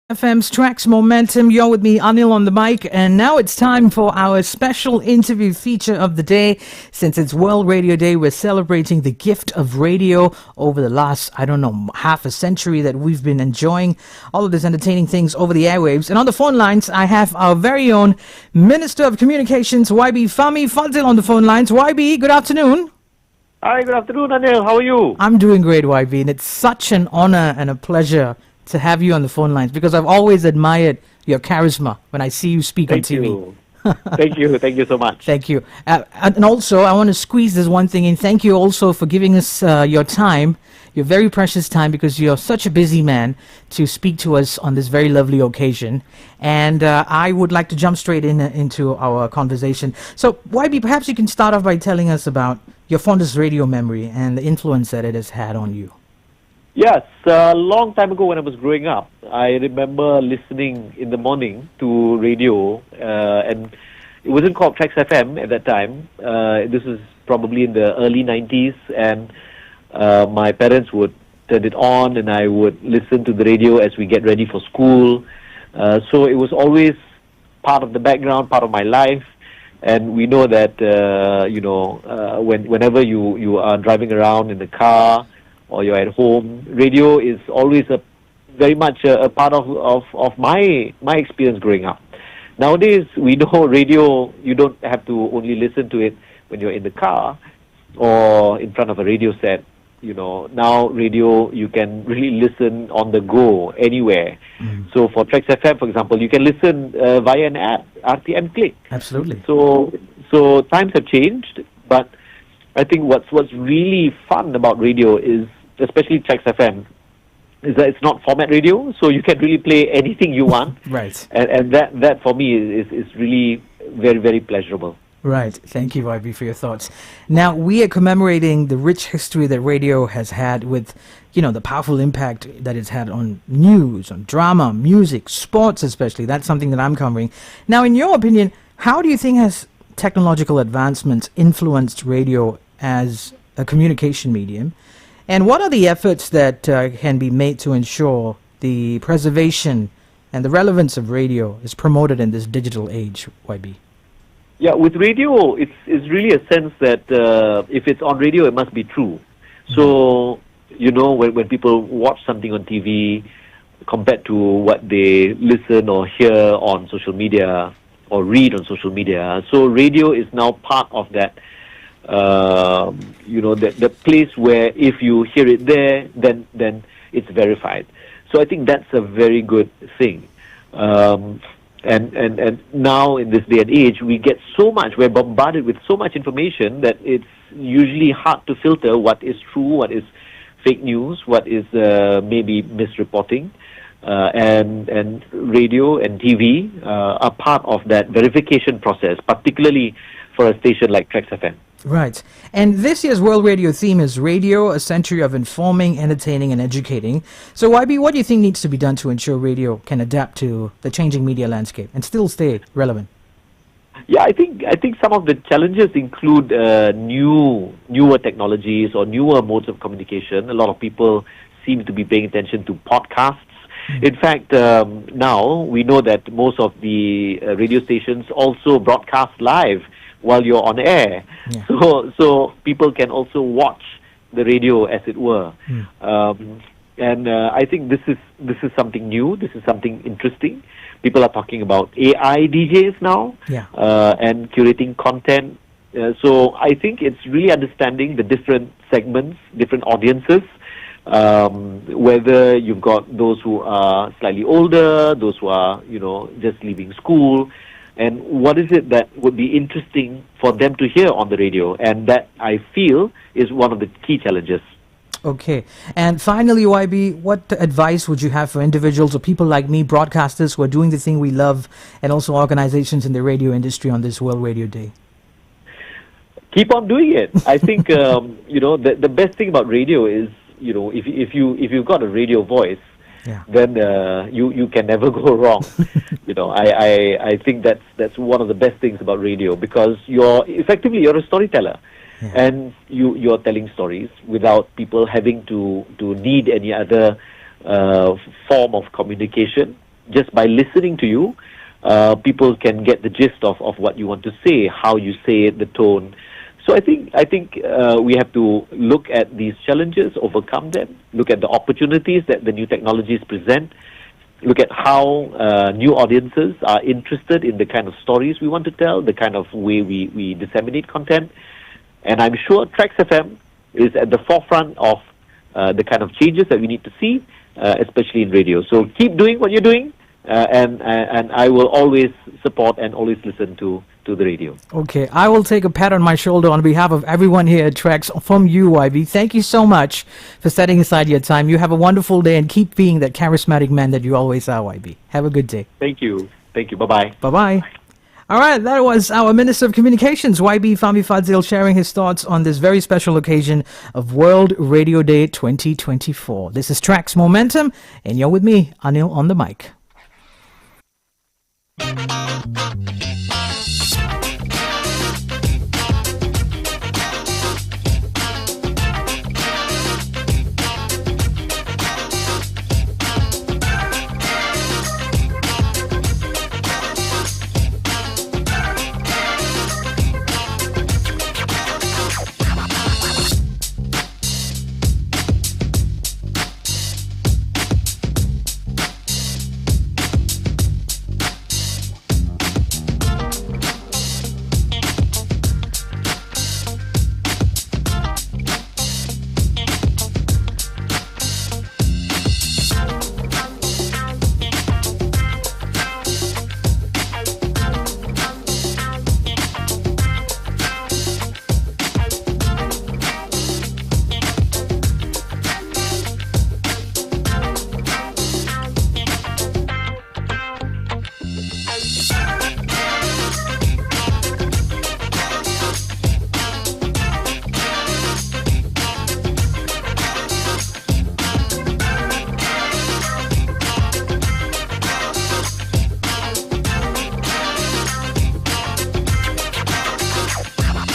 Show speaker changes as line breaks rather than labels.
FM's Tracks Momentum. You're with me, Anil, on the mic, and now it's time for our special interview feature of the day. Since it's World Radio Day, we're celebrating the gift of radio over the last, half a century that we've been enjoying all of these entertaining things over the airwaves. And on the phone lines, I have our very own Minister of Communications, YB Fahmi Fadzil, on the phone lines. YB, good afternoon.
Hi, good afternoon, Anil. How are you?
I'm doing great, YB, and it's such an honor and a pleasure to have you on the phone lines because I've always admired your charisma when I see you speak on TV.
Thank you so much.
Thank you. And also, I want to squeeze this one thing in. Thank you also for giving us your time, your very precious time, because you're such a busy man to speak to us on this very lovely occasion. And I would like to jump straight into our conversation. So, YB, perhaps you can start off by telling us about your fondest radio memory and the influence that it has had on you.
Yes, a long time ago when I was growing up, I remember listening in the morning to radio, and it wasn't called TRAXXfm at that time. This was probably in the early 90s, and my parents would turn it on, and I would listen to the radio as we get ready for school. So it was always part of the background, part of my life. And we know that, whenever you are driving around in the car, or you're at home, radio is always very much a part of my experience growing up. Nowadays, we know radio, you don't have to only listen to it when you're in the car or in front of a radio set. Now radio, you can really listen on the go, anywhere. So for TRAXXfm, for example, you can listen via an app, rtmklik.
Absolutely.
So times have changed, but I think what's really fun about radio is, especially TRAXXfm, is that it's not format radio, so you can really play anything you want.
Right.
And that for me is really very, very pleasurable.
Right. Thank you, YB, for your thoughts. Now, we are commemorating the rich history that radio has had with, the powerful impact that it's had on news, on drama, music, sports especially. That's something that I'm covering. Now, in your opinion, how do you think has technological advancements influenced radio as a communication medium? And what are the efforts that can be made to ensure the preservation and the relevance of radio is promoted in this digital age, YB?
Yeah, with radio, it's really a sense that if it's on radio, it must be true. So, when people watch something on TV compared to what they listen or hear on social media or read on social media, so radio is now part of that. The place where if you hear it there, then it's verified. So I think that's a very good thing. And now in this day and age, we're bombarded with so much information that it's usually hard to filter what is true, what is fake news, what is maybe misreporting. And radio and TV are part of that verification process, particularly for a station like TRAXXfm.
Right. And this year's World Radio theme is Radio, a Century of Informing, Entertaining and Educating. So YB, what do you think needs to be done to ensure radio can adapt to the changing media landscape and still stay relevant?
Yeah, I think some of the challenges include newer technologies or newer modes of communication. A lot of people seem to be paying attention to podcasts. In fact, now we know that most of the radio stations also broadcast live while you're on air.
Yeah.
So people can also watch the radio, as it were. And I think this is something new. This is something interesting. People are talking about AI DJs now, and curating content. So I think it's really understanding the different segments, different audiences, whether you've got those who are slightly older, those who are, just leaving school, and what is it that would be interesting for them to hear on the radio. And that, I feel, is one of the key challenges.
Okay. And finally, YB, what advice would you have for individuals or people like me, broadcasters who are doing the thing we love, and also organizations in the radio industry on this World Radio Day?
Keep on doing it. I think, the best thing about radio is, if you've got a radio voice, then you can never go wrong. I think that's one of the best things about radio, because you're a storyteller. And you're telling stories without people having to need any other form of communication. just by listening to you, people can get the gist of what you want to say, how you say it, the tone. So I think we have to look at these challenges, overcome them, look at the opportunities that the new technologies present, look at how new audiences are interested in the kind of stories we want to tell, the kind of way we disseminate content. And I'm sure TRAXXfm is at the forefront of the kind of changes that we need to see, especially in radio. So keep doing what you're doing, and I will always support and always listen to the radio.
Okay, I will take a pat on my shoulder on behalf of everyone here at Trax from you, YB. Thank you so much for setting aside your time. You have a wonderful day and keep being that charismatic man that you always are, YB. Have a good day.
Thank you. Thank you. Bye-bye.
Bye-bye. All right, that was our Minister of Communications, YB Fahmi Fadzil, sharing his thoughts on this very special occasion of World Radio Day 2024. This is Trax Momentum, and you're with me, Anil, on the mic.